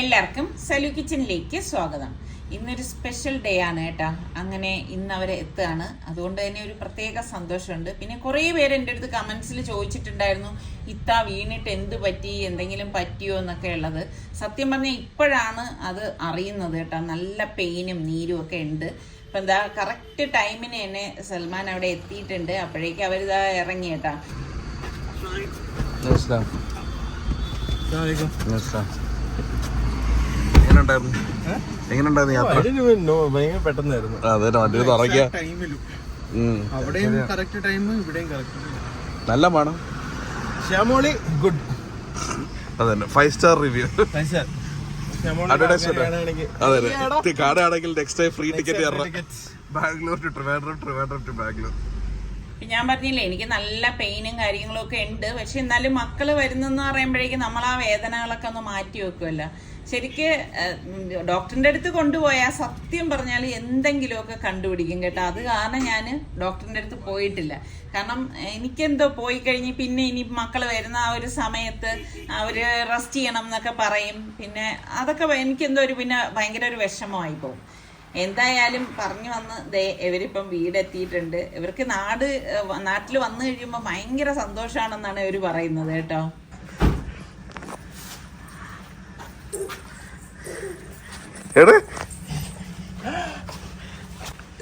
എല്ലാവർക്കും സലു കിച്ചണിലേക്ക് സ്വാഗതം. ഇന്നൊരു സ്പെഷ്യൽ ഡേ ആണ് കേട്ടോ. അങ്ങനെ ഇന്ന് അവർ എത്തുകയാണ്. അതുകൊണ്ട് തന്നെ ഒരു പ്രത്യേക സന്തോഷമുണ്ട്. പിന്നെ കുറേ പേര് എൻ്റെ അടുത്ത് കമൻസിൽ ചോദിച്ചിട്ടുണ്ടായിരുന്നു, ഇത്ത വീണിട്ട് എന്ത് പറ്റി, എന്തെങ്കിലും പറ്റിയോ എന്നൊക്കെ ഉള്ളത്. സത്യം പറഞ്ഞാൽ ഇപ്പോഴാണ് അത് അറിയുന്നത് കേട്ടോ. നല്ല പെയിനും നീരും ഒക്കെ ഉണ്ട്. അപ്പം എന്താ കറക്റ്റ് ടൈമിന് തന്നെ സൽമാൻ അവിടെ എത്തിയിട്ടുണ്ട്. അപ്പോഴേക്കും അവരിതാ ഇറങ്ങി കേട്ടോ. നല്ല മണം. ശ്യാമോളി ഗുഡ്. അതന്നെ 5 സ്റ്റാർ റിവ്യൂ. അതെ കാർഡാണെങ്കിൽ next time free ticket Bangalore to Trivandrum, Trivandrum to Bangalore. ഞാൻ പറഞ്ഞില്ലേ, എനിക്ക് നല്ല പെയിനും കാര്യങ്ങളും ഒക്കെ ഉണ്ട്. പക്ഷെ എന്നാലും മക്കള് വരുന്നെന്ന് പറയുമ്പോഴേക്കും നമ്മൾ ആ വേദനകളൊക്കെ ഒന്ന് മാറ്റി വെക്കുമല്ലോ. ശരിക്ക് ഡോക്ടറിന്റെ അടുത്ത് കൊണ്ടുപോയാൽ സത്യം പറഞ്ഞാൽ എന്തെങ്കിലുമൊക്കെ കണ്ടുപിടിക്കും കേട്ടോ. അത് കാരണം ഞാൻ ഡോക്ടറിന്റെ അടുത്ത് പോയിട്ടില്ല. കാരണം എനിക്കെന്തോ പോയി കഴിഞ്ഞ് പിന്നെ ഇനി മക്കൾ വരുന്ന ആ ഒരു സമയത്ത് അവര് റെസ്റ്റ് ചെയ്യണം എന്നൊക്കെ പറയും. പിന്നെ അതൊക്കെ എനിക്കെന്തോ ഒരു പിന്നെ ഭയങ്കര ഒരു വിഷമമായി പോകും. എന്തായാലും പറഞ്ഞു വന്ന് ഇവരിപ്പം വീടെത്തിയിട്ടുണ്ട്. ഇവർക്ക് നാട്ടിൽ വന്നു കഴിയുമ്പോൾ ഭയങ്കര സന്തോഷമാണെന്നാണ് ഇവർ പറയുന്നത് കേട്ടോ.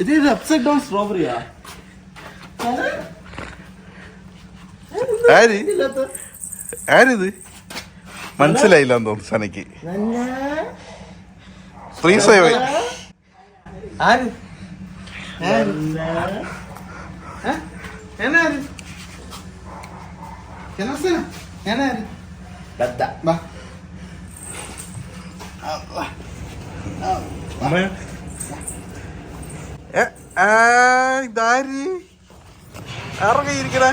ഇത് അപ്സൈഡ് ഡൗൺ സ്ട്രോബെറിയാ? ആരിത് മനസ്സിലായില്ലെന്ന് തോന്നുന്നു സനക്ക്. ഫ്രീസ് ആയി പോയി. ഇറങ്ങിയിരിക്കണേ.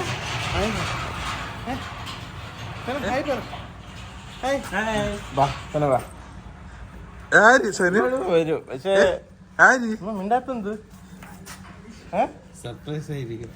ആര് സനു വരും, പക്ഷേ ആര് മിണ്ടാത്തെന്ത് സർപ്രൈസ് ആയിരിക്കും.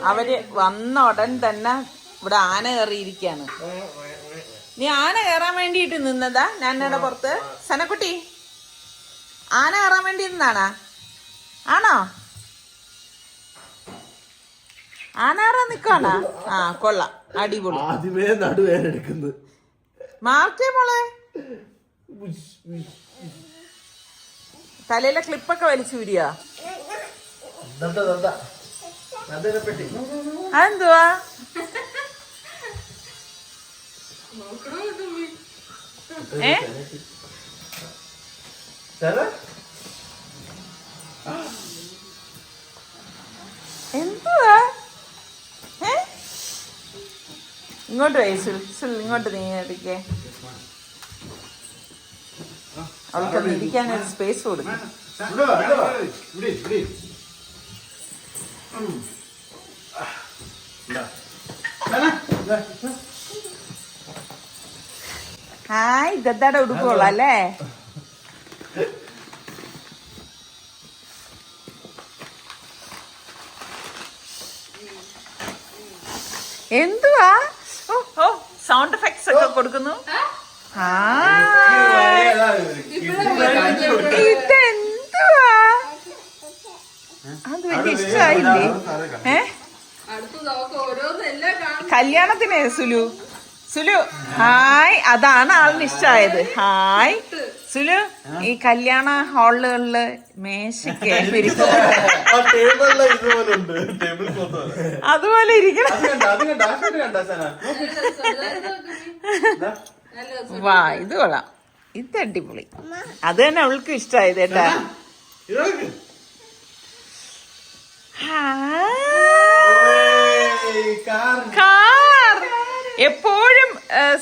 അവര് വന്ന ഉടൻ തന്നെ ഇവിടെ ആന കയറിയിരിക്കാണ്. നീ ആന കയറാൻ വേണ്ടിയിട്ട് നിന്നതാ ഞാനയുടെ പുറത്ത്? സനക്കുട്ടി, ആന കയറാൻ വേണ്ടി നിന്നാണാ? ആണോ? ആന കയറാൻ നിക്കാണാ? ആ കൊള്ളാം, അടിപൊളി. ആദ്യമേ നടുവേന എടുക്കുന്നത് മാർക്കേ മോളെ. തലയിലെ ക്ലിപ്പൊക്കെ വലിച്ചൂരിയാ? അതെന്തുവാ? എന്തുവാ? ഇങ്ങോട്ട് പോയി ഇങ്ങോട്ട് നീങ്ങിക്കേ. അവൾക്ക് ഇരിക്കാനൊരു സ്പേസ് കൊടുക്കും. ഹായ്, ദദ്ദാടെ ഉടുക്കുള്ള അല്ലേ? എന്തുവാ? ഓ സൗണ്ട് എഫക്ട്സ് ഒക്കെ കൊടുക്കുന്നു. ഇതെന്തുവാ? അത് വലിയ ഇഷ്ടമായില്ലേ? കല്യാണത്തിന് സുലു ഹായ്. അതാണ് ആളിന് ഇഷ്ടമായത്. ഹായ് സുലു. ഈ കല്യാണ ഹാളുകളില് മേശയ്ക്ക് അതുപോലെ ഇരിക്കണം. വാ, ഇത് കൊള്ളാം, ഇത് അടിപൊളി. അത് തന്നെ അവൾക്ക് ഇഷ്ടമായത് കേട്ടാ. കാർ എപ്പോഴും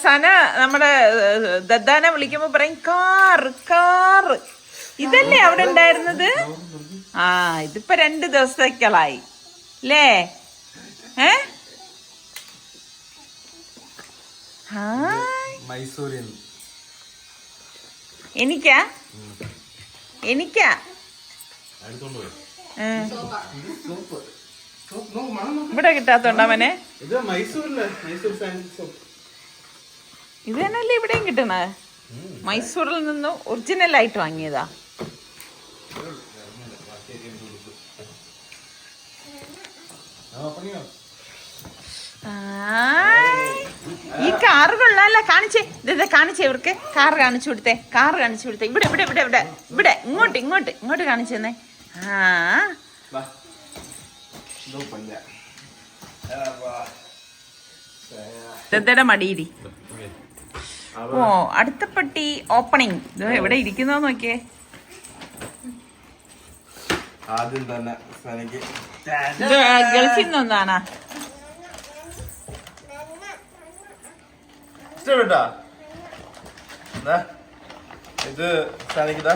സന നമ്മുടെ ദദ്ദാനെ വിളിക്കുമ്പോ പറയും കാർ കാർ. ഇതല്ലേ അവിടെ ഉണ്ടായിരുന്നത്? ആ ഇതിപ്പോ 2 ദിവസത്തേക്കളായി അല്ലേ? മൈസൂരിൽ എനിക്കാ ഇവിടെ കിട്ടാത്തോണ്ടാ മനെ? ഇത് മൈസൂരിലെ മൈസൂർ സാൻഡൽ സോപ്പ്. ഇത് തന്നെയല്ലേ ഇവിടെയും കിട്ടണേ? മൈസൂരിൽ നിന്ന് ഒറിജിനൽ ആയിട്ട് വാങ്ങിയതാ. ഈ കാറ് കൊള്ളാല്ല. കാണിച്ചേ, ഇതെ കാണിച്ചേ, ഇവർക്ക് കാറ് കാണിച്ചു കൊടുത്തേ. ഇവിടെ ഇവിടെ ഇവിടെ ഇവിടെ ഇവിടെ ഇങ്ങോട്ട് കാണിച്ചു തന്നെ. ദന്തയുടെ മടിയിടി. ഓ അടുത്ത പെട്ടി ഓപ്പണിങ്. ഇത് എവിടെ ഇരിക്കുന്നോ നോക്കിയേ. ആദ്യം തന്നെ ഇത് ഗൾഫിൽ നിന്നൊന്നാണാ? ഇഷ്ടപ്പെട്ടാ? ഇത് സനിക്കിതാ.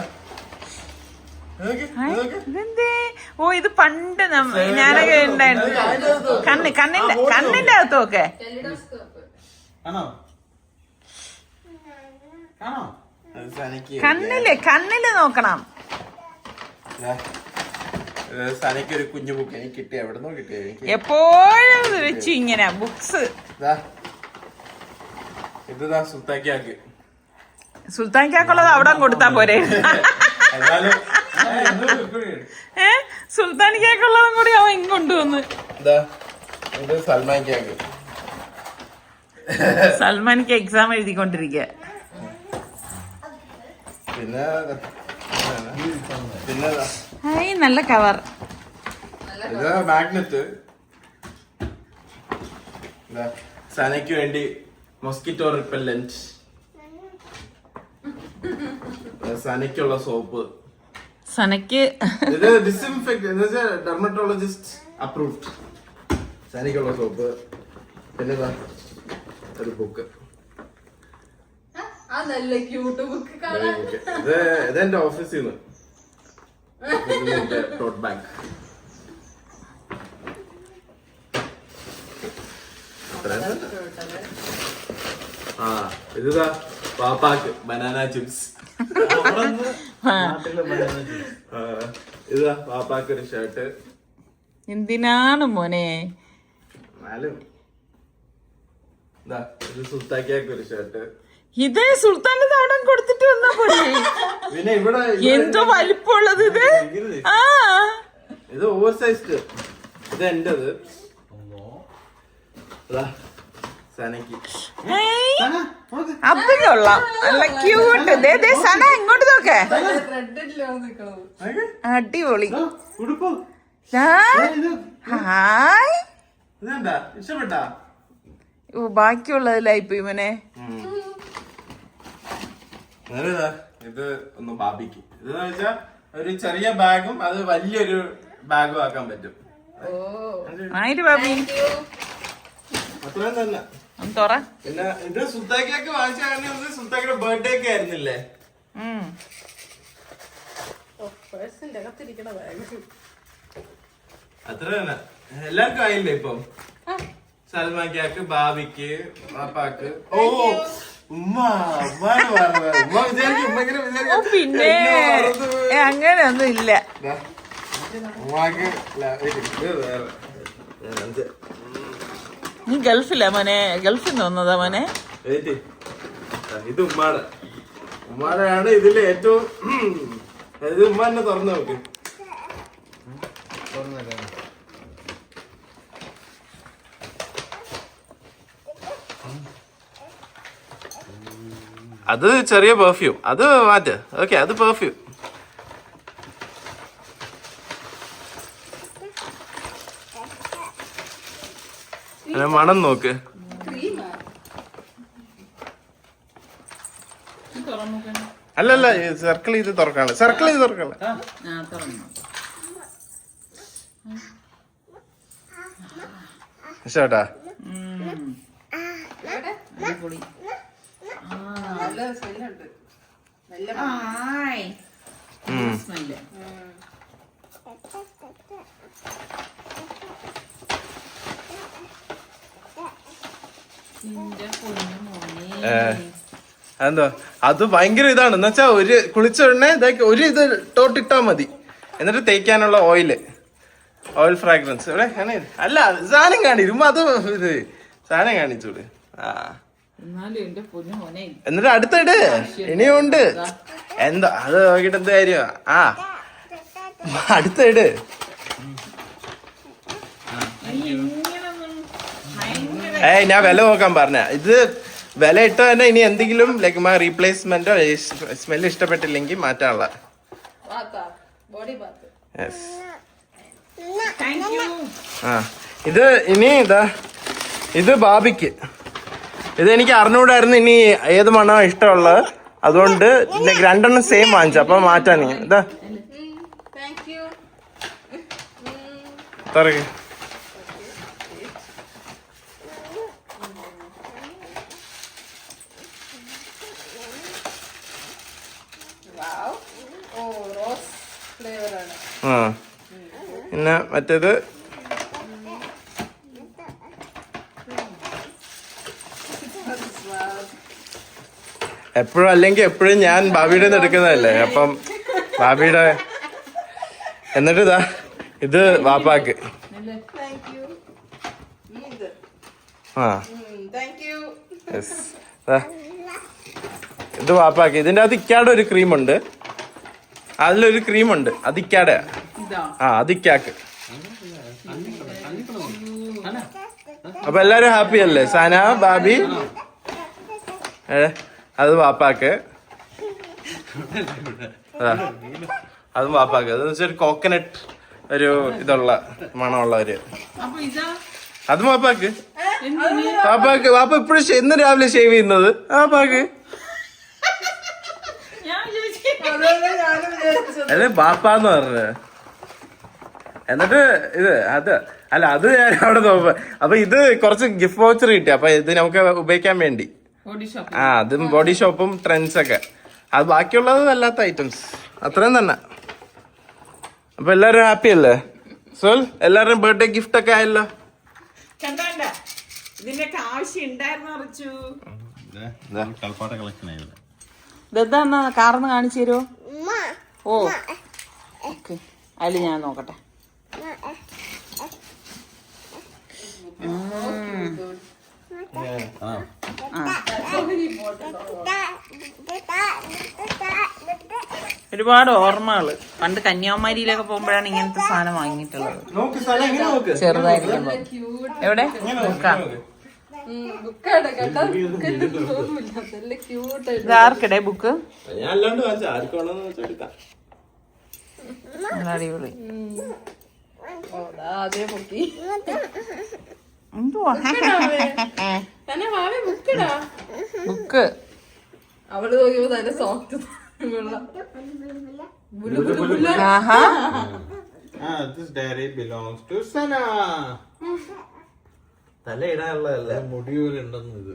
ഇതെന്തേ? ഓ ഇത് പണ്ട് ഞാനൊക്കെ ഉണ്ടായിരുന്നു. കണ്ണിന്റെ അകത്തൊക്കെ കണ്ണില് നോക്കണം. സനിക്ക് ഒരു കുഞ്ഞു ബുക്ക് എനിക്ക് കിട്ടിയ എവിടെന്നോ കിട്ടിയ എപ്പോഴും വെച്ചു ഇങ്ങനെ ബുക്സ്. ഇതാ സുൽത്താക്കിയാക്ക്. സുൽത്താൻക്കാക്കുള്ളത് അവിടെ കൊടുത്താ പോരെ? സുൽത്താനിക്കാക്കുള്ളതും കൂടി അവൻ ഇങ്ങൊണ്ടുവന്ന്. ഇത് സൽമാൻക്കാക്ക്. സൽമാനിക്ക് എക്സാം എഴുതിക്കൊണ്ടിരിക്കുക. പിന്നെ നല്ല കവർ. ഇത് മാഗ്നറ്റ്. സനയ്ക്ക് വേണ്ടി മൊസ്കിറ്റോ റിപ്പല്ലന്റ്. സനയ്ക്കുള്ള സോപ്പ്. സനയ്ക്ക് ഇത് ഡിസ്ഇൻഫെക്ട് എന്ന് വെച്ചാൽ ഡെർമറ്റോളജിസ്റ്റ് അപ്രൂവ്ഡ്. സനയ്ക്കുള്ള സോപ്പ്. പിന്നെ ഒരു ബുക്ക്. ഇതെന്റെ ഓഫീസിൽ നിന്ന് ടോട്ട് ബാഗ്. ഇതാ പാപ്പാക്ക് ബനാന ചിപ്സ്. ഇതാ പാപ്പാക്ക് ഒരു ഷർട്ട്. എന്തിനാണ് മോനെ? ഇത് സുൽത്താക്കിയാക്ക് ഒരു ഷർട്ട്. ഇത് സുൽത്താന്റെ അവിടെ കൊടുത്തിട്ട് വന്നാ പോലെ. പിന്നെ ഇവിടെ എന്തോ വലിപ്പമുള്ളത് ഇത്. ഇത് ഓവർ സൈസ്ഡ്. ഇത് എന്റേത്. അത് കൊള്ളാം. നല്ല ക്യൂട്ട്. സന ഇങ്ങോട്ട് നോക്കേ. അടിപൊളി. ഹായ്. ഇഷ്ടപ്പെട്ടാ? ഓ ബാക്കിയുള്ളതിലായിപ്പോ ഇവനെ. ഇത് ഒന്ന് ബാബിക്ക്. ഇതെന്ന് വെച്ചാ ഒരു ചെറിയ ബാഗും അത് വലിയൊരു ബാഗും ആക്കാൻ പറ്റും. ബാബി അത്രയും തന്നെ. പിന്നെ ഇത് സുൽത്താക്കിയൊക്കെ വാങ്ങിച്ച സുൽത്താക്കിയുടെ ബർത്ത്ഡേ ഒക്കെ ആയിരുന്നില്ലേ? അത്ര തന്നെ. എല്ലാവർക്കും ആയില്ലേ ഇപ്പം? സൽമാക്കാക്ക്, ബാബിക്ക്, പാപ്പാക്ക്. ഓ ഉമ്മ പിന്നെ അങ്ങനെയൊന്നും ഇല്ല. നീ ഗൾഫിലാ മോനെ? ഗൾഫിൽ നിന്ന് വന്നതാ മോനെ? ഇത് ഉമ്മാടെയാണ് ഇതില് ഏറ്റവും. ഇത് ഉമ്മ തന്നെ തുറന്നു നോക്ക്. അത് ചെറിയ പെർഫ്യൂം. അത് മാറ്റ്. ഓക്കെ അത് പെർഫ്യൂം. മണം നോക്ക്. അല്ലല്ല സർക്കിൾ ചെയ്ത് തുറക്കാണ്. സർക്കിൾ ചെയ്ത് തുറക്കാണ്. ഇഷ്ടാ? സ്മെല്ല്. എന്തോ അത് ഭയങ്കര ഇതാണ് എന്ന് വെച്ചാ ഒരു കുളിച്ച ഉടനെ ഇതാക്കി ഒരു ഇത് ടോട്ടിട്ടാ മതി, എന്നിട്ട് തേക്കാനുള്ള ഓയിൽ ഫ്രാഗ്രൻസ് ഇവിടെ അല്ല സാധനം കാണിക്കും, അത് ഇത് സാധനം കാണിച്ചോളൂ. ആ എന്നിട്ട് അടുത്തിട്, ഇനിയുണ്ട്. എന്താ അത് നോക്കിട്ട് എന്ത് കാര്യം? ആ അടുത്തിട്. ഞാൻ വില നോക്കാൻ പറഞ്ഞ ഇത് വില ഇട്ട തന്നെ ഇനി എന്തെങ്കിലും ലൈക്ക് റീപ്ലേസ്മെന്റോ സ്മെല് ഇഷ്ടപ്പെട്ടില്ലെങ്കിൽ മാറ്റാനുള്ള. ആ ഇത് ഇനി ഇതാ ഇത് ബാബിക്ക്. ഇത് എനിക്ക് അറിഞ്ഞൂടായിരുന്നു ഇനി ഏത് മണമാണ് ഇഷ്ടമുള്ളത്, അതുകൊണ്ട് രണ്ടെണ്ണം സെയിം വാങ്ങിച്ചു. അപ്പൊ മാറ്റാൻ ഇതാ തുറക്ക്. ആ പിന്നെ മറ്റേത് എപ്പോഴും അല്ലെങ്കിൽ എപ്പോഴും ഞാൻ ഭാബിയുടെ നിന്ന് എടുക്കുന്നതല്ലേ, അപ്പം ഭാബിയുടെ. എന്നിട്ട് ഇതാ ഇത് വാപ്പാക്ക്. ആ ഇത് വാപ്പാക്ക്. ഇതിന്റെ അകത്ത് ഇക്കാടെ ഒരു ക്രീമുണ്ട്, അതിലൊരു ക്രീമുണ്ട്, അത് ഇക്കാടെ. ആ അത് ഇക്കാക്ക്. അപ്പൊ എല്ലാരും ഹാപ്പി അല്ലേ? സന, ബാബി, അത് വാപ്പാക്ക്, അതും വാപ്പാക്ക്. അതെന്ന് വെച്ചാൽ ഒരു കോക്കനട്ട് ഒരു ഇതുള്ള മണമുള്ള ഒരു അതും വാപ്പാക്ക്. വാപ്പാക്ക് വാപ്പ ഇപ്പഴും ഇന്ന് രാവിലെ ഷേവ് ചെയ്യുന്നത് വാപ്പാക്ക്. അല്ലെ ബാപ്പാന്ന് പറഞ്ഞത്. എന്നിട്ട് ഇത് അത് അല്ല അത് ഞാൻ അവിടെ നോക്ക. അപ്പൊ ഇത് കുറച്ച് ഗിഫ്റ്റ് വൗച്ചർ കിട്ടി, അപ്പൊ ഇത് നമുക്ക് ഉപയോഗിക്കാൻ വേണ്ടി. ആ അതും ബോഡി ഷോപ്പും ട്രെൻഡ്സ് ഒക്കെ. അത് ബാക്കിയുള്ളത് അല്ലാത്ത ഐറ്റംസ് അത്രയും തന്നെ. അപ്പൊ എല്ലാരും ഹാപ്പി അല്ലേ? സോൽ എല്ലാവരും ബർത്ത്ഡേ ഗിഫ്റ്റ് ഒക്കെ ആയല്ലോ. ഇതിന്റെയൊക്കെ ആവശ്യം ഉണ്ടായിരുന്നു. കാർന്ന് കാണിച്ചു തരുമോ? ഓ ഓക്കെ, അതില് ഞാൻ നോക്കട്ടെ. ഒരുപാട് ഓർമ്മകള്. പണ്ട് കന്യാകുമാരിയിലൊക്കെ പോകുമ്പോഴാണ് ഇങ്ങനത്തെ സാധനം വാങ്ങിയിട്ടുള്ളത്, ചെറുതായിരിക്കുമ്പോ. എവിടെ ഇതാർക്കടേ ബുക്ക്? അടിപൊളി. എന്തുവാ ബുക്ക്? അവള് നോക്കിയപ്പോ നല്ല സോഫ്റ്റ്. തലയിടാനുള്ളതല്ല, മുടി പോലെ ഉണ്ടെന്ന്. ഇത്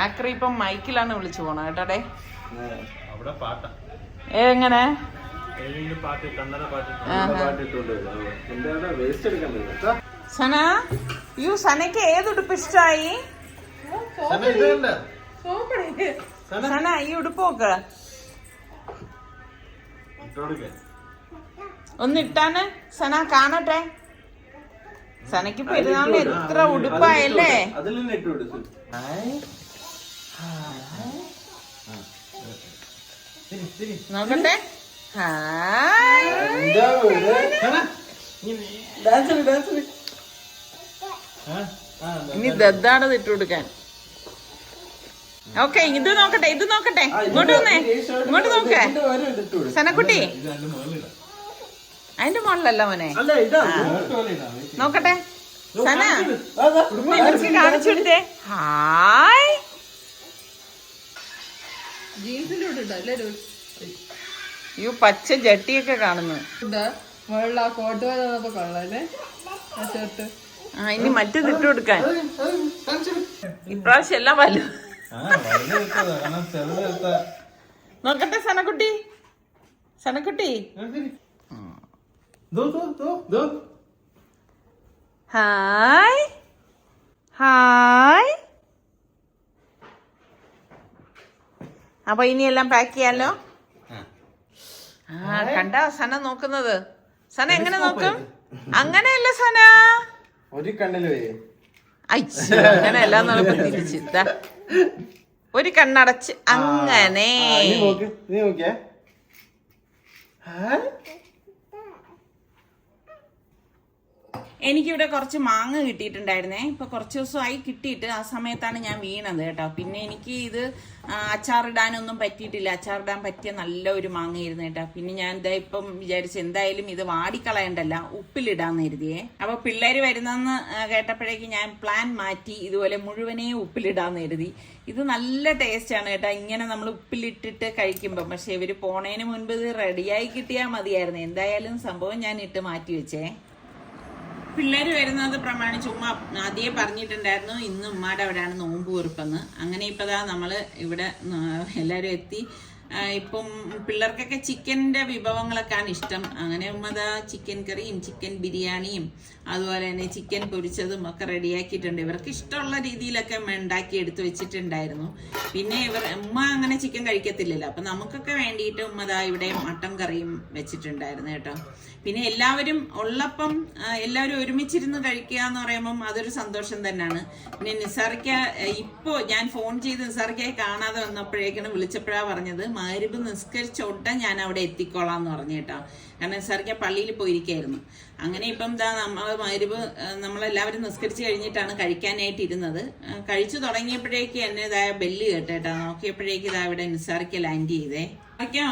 ആക്രി ഇപ്പം മൈക്കിലാണ് വിളിച്ചു പോണ കേട്ടോടെ. അവിടെ പാട്ടാ എങ്ങനെ സന യു സനക്ക് ഏതുടുപ്പ് ഇഷ്ടായി? സന ഈ ഉടുപ്പ് നോക്ക്, ഒന്നിട്ടാണ് സന കാണട്ടെ. സനക്ക് പെരുന്നാളിന് എത്ര ഉടുപ്പായല്ലേ? നോക്കട്ടെ. ഇനി ദദ്ദാണ് ഇട്ട് കൊടുക്കാൻ. ഓക്കെ ഇത് നോക്കട്ടെ, ഇത് നോക്കട്ടെ. ഇങ്ങോട്ട് വന്നേ, ഇങ്ങോട്ട് നോക്കേ സനക്കുട്ടി. അതിന്റെ മോളിലല്ല മോനെ, നോക്കട്ടെ. സന ഇവർക്ക് കാണിച്ചു കൊടുത്തേ. ഹായ്. യു പച്ച ജട്ടിയൊക്കെ കാണുന്നു. ആ ഇനി മറ്റേത് ഇട്ട് കൊടുക്കാൻ. ഇപ്രാവശ്യം എല്ലാം വല്ലു നോക്കട്ടെ സനക്കുട്ടി, സനക്കുട്ടി. Hi hi. അപ്പൊ ഇനിയെല്ലാം പാക്ക് ചെയ്യാലോ. കണ്ട സന നോക്കുന്നത്? സന എങ്ങനെ നോക്കും? അങ്ങനെയല്ല സന, ഒരു കണ്ണില് അങ്ങനെയല്ല തിരിച്ച് ഒരു കണ്ണടച്ച് അങ്ങനെ. നീ നോക്കിയേ. എനിക്കിവിടെ കുറച്ച് മാങ്ങ കിട്ടിയിട്ടുണ്ടായിരുന്നേ. ഇപ്പൊ കുറച്ച് ദിവസമായി കിട്ടിയിട്ട്. ആ സമയത്താണ് ഞാൻ വീണത് കേട്ടോ. പിന്നെ എനിക്ക് ഇത് അച്ചാറിടാനൊന്നും പറ്റിയിട്ടില്ല. അച്ചാറിടാൻ പറ്റിയ നല്ല ഒരു മാങ്ങയായിരുന്നു കേട്ടോ. പിന്നെ ഞാൻ ഇതാ ഇപ്പം വിചാരിച്ചു എന്തായാലും ഇത് വാടിക്കളയണ്ടല്ല, ഉപ്പിലിടാന്ന് കരുതിയേ. അപ്പൊ പിള്ളേര് വരുന്നെന്ന് കേട്ടപ്പോഴേക്ക് ഞാൻ പ്ലാൻ മാറ്റി ഇതുപോലെ മുഴുവനേ ഉപ്പിലിടാന്ന് കരുതി. ഇത് നല്ല ടേസ്റ്റ് ആണ് കേട്ടോ ഇങ്ങനെ നമ്മൾ ഉപ്പിലിട്ടിട്ട് കഴിക്കുമ്പോൾ. പക്ഷെ ഇവര് പോണേന് മുൻപ് ഇത് റെഡിയായി കിട്ടിയാൽ മതിയായിരുന്നു. എന്തായാലും സംഭവം ഞാൻ ഇട്ട് മാറ്റി വെച്ചേ. പിള്ളേര് വരുന്നത് പ്രമാണിച്ച് ഉമ്മ ആദ്യമേ പറഞ്ഞിട്ടുണ്ടായിരുന്നു ഇന്ന് ഉമ്മയുടെ അവിടെയാണ് നോമ്പ് കുറിപ്പെന്ന്. അങ്ങനെ ഇപ്പതാ നമ്മള് ഇവിടെ എല്ലാരും എത്തി. ഇപ്പം പിള്ളേർക്കൊക്കെ ചിക്കൻ്റെ വിഭവങ്ങളൊക്കെയാണ് ഇഷ്ടം. അങ്ങനെ ഉമ്മതാ ചിക്കൻ കറിയും ചിക്കൻ ബിരിയാണിയും അതുപോലെ തന്നെ ചിക്കൻ പൊരിച്ചതും ഒക്കെ റെഡിയാക്കിയിട്ടുണ്ട്. ഇവർക്ക് ഇഷ്ടമുള്ള രീതിയിലൊക്കെ ഉണ്ടാക്കി എടുത്തു വെച്ചിട്ടുണ്ടായിരുന്നു. പിന്നെ ഉമ്മ അങ്ങനെ ചിക്കൻ കഴിക്കത്തില്ലല്ലോ, അപ്പൊ നമുക്കൊക്കെ വേണ്ടിയിട്ട് ഉമ്മതാ ഇവിടെ മട്ടൻ കറിയും വെച്ചിട്ടുണ്ടായിരുന്നു കേട്ടോ. പിന്നെ എല്ലാവരും ഉള്ളപ്പം എല്ലാവരും ഒരുമിച്ചിരുന്ന് കഴിക്കുക എന്ന് പറയുമ്പം അതൊരു സന്തോഷം തന്നെയാണ്. പിന്നെ നിസാറിക്ക ഇപ്പോ ഞാൻ ഫോൺ ചെയ്ത് നിസാറിക്കായി കാണാതെ വന്നപ്പോഴേക്കാണ് വിളിച്ചപ്പോഴാണ് പറഞ്ഞത് മഗ്‌രിബ് നിസ്കരിച്ചോട്ടെ ഞാൻ അവിടെ എത്തിക്കോളാം എന്ന് പറഞ്ഞു കേട്ടോ. കാരണം നിസാറിക്ക പള്ളിയിൽ പോയിരിക്കായിരുന്നു. അങ്ങനെ ഇപ്പം എന്താ മഗ്‌രിബ് നമ്മളെല്ലാവരും നിസ്കരിച്ച് കഴിഞ്ഞിട്ടാണ് കഴിക്കാനായിട്ട് ഇരുന്നത്. കഴിച്ചു തുടങ്ങിയപ്പോഴേക്ക് എന്നെ ഇതായ ബെല്ല് കേട്ടേട്ടാ. നോക്കിയപ്പോഴേക്ക് ഇതാ ഇവിടെ നിസാറിക്ക ലാൻഡ് ചെയ്തേ.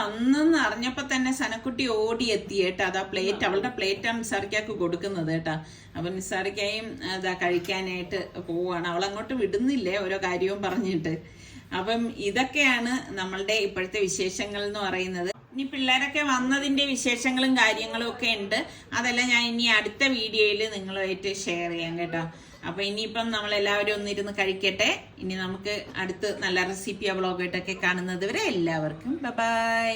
അന്നെന്ന് അറിഞ്ഞപ്പോ തന്നെ സനക്കുട്ടി ഓടി എത്തി കേട്ടോ. അതാ പ്ലേറ്റ്, അവളുടെ പ്ലേറ്റാണ് നിസാറിക്കക്ക് കൊടുക്കുന്നത് കേട്ടാ. അപ്പൊ നിസാറിക്കയും അതാ കഴിക്കാനായിട്ട് പോവാണ്. അവളങ്ങോട്ട് വിടുന്നില്ലേ ഓരോ കാര്യവും പറഞ്ഞിട്ട്. അപ്പം ഇതൊക്കെയാണ് നമ്മളുടെ ഇപ്പോഴത്തെ വിശേഷങ്ങൾ എന്ന് പറയുന്നത്. ഇനി പിള്ളേരൊക്കെ വന്നതിന്റെ വിശേഷങ്ങളും കാര്യങ്ങളും ഒക്കെ ഉണ്ട്. അതെല്ലാം ഞാൻ ഇനി അടുത്ത വീഡിയോയിൽ നിങ്ങളുമായിട്ട് ഷെയർ ചെയ്യാം കേട്ടോ. അപ്പൊ ഇനിയിപ്പം നമ്മളെല്ലാവരും ഒന്നിരുന്ന് കഴിക്കട്ടെ. ഇനി നമുക്ക് അടുത്ത് നല്ല റെസിപ്പി വ്ളോഗായിട്ടൊക്കെ കാണുന്നത് വരെ എല്ലാവർക്കും ബൈ.